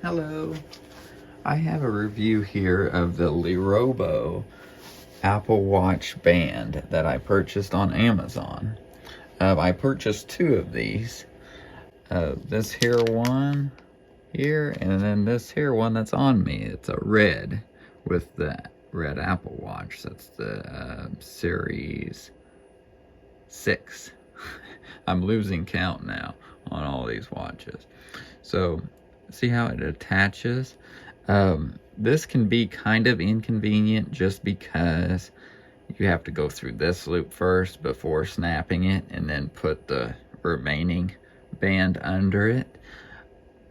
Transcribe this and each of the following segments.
Hello. I have a review here of the Lerobo Apple Watch band that I purchased on Amazon. I purchased two of these. This here one here, and then this here one that's on me. It's a red with the red Apple Watch. That's the Series 6. I'm losing count now on all these watches. So see how it attaches? This can be kind of inconvenient just because you have to go through this loop first before snapping it and then put the remaining band under it,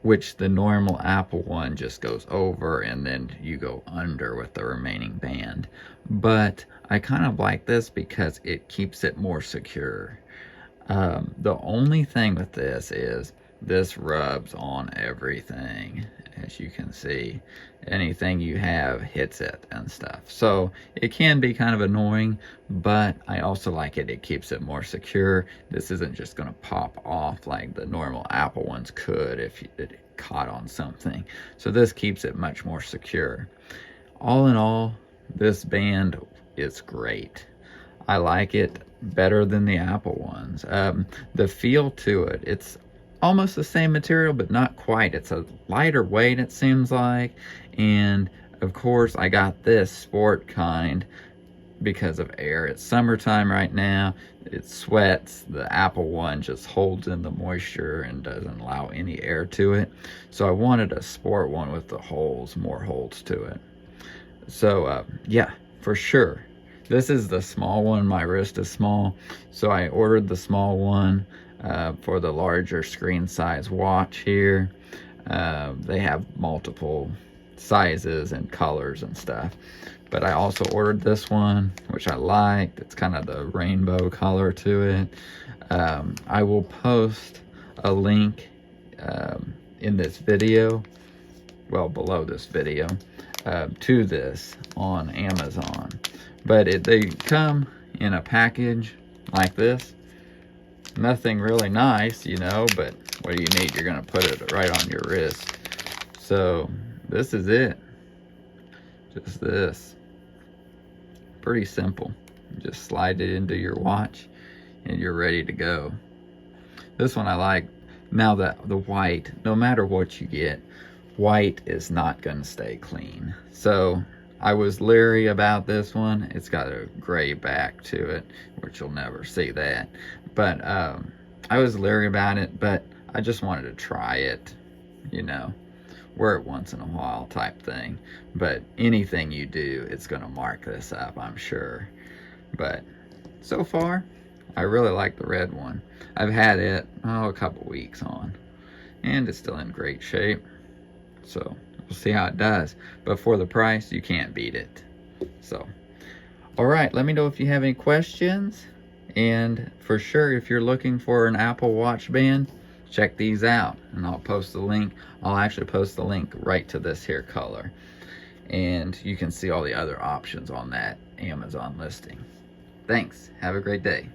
which the normal Apple one just goes over and then you go under with the remaining band. But I kind of like this because it keeps it more secure. The only thing with this is this rubs on everything. As you can see, anything you have hits it and stuff. So it can be kind of annoying, but I also like it. It keeps it more secure. This isn't just going to pop off like the normal Apple ones could if it caught on something. So this keeps it much more secure. All in all, this band is great. I like it better than the Apple ones. The feel to it, it's almost the same material, but not quite. It's a lighter weight, it seems like. And of course, I got this sport kind because of air. It's summertime right now. It sweats. The Apple one just holds in the moisture and doesn't allow any air to it. So I wanted a sport one with the holes, more holes to it. So yeah, for sure. This is the small one. My wrist is small, so I ordered the small one for the larger screen size watch here. They have multiple sizes and colors and stuff, but I also ordered this one, which I liked. It's kind of the rainbow color to it. I will post a link in this video, well, below this video, to this on Amazon. But they come in a package like this. Nothing really nice, you know, but what do you need? You're gonna put it right on your wrist. So this is it. Just this. Pretty simple. Just slide it into your watch and you're ready to go. This one I like. Now that the white, no matter what you get, white is not gonna stay clean. So I was leery about this one. It's got a gray back to it, which you'll never see that. But I was leery about it, but I just wanted to try it, you know, wear it once in a while type thing. But anything you do, it's gonna mark this up, I'm sure. But so far, I really like the red one. I've had it, a couple weeks on, and it's still in great shape. So we'll see how it does. But for the price, you can't beat it. So, all right, let me know if you have any questions. And for sure, if you're looking for an Apple Watch band, check these out. And I'll post the link. I'll actually post the link right to this here color. And you can see all the other options on that Amazon listing. Thanks. Have a great day.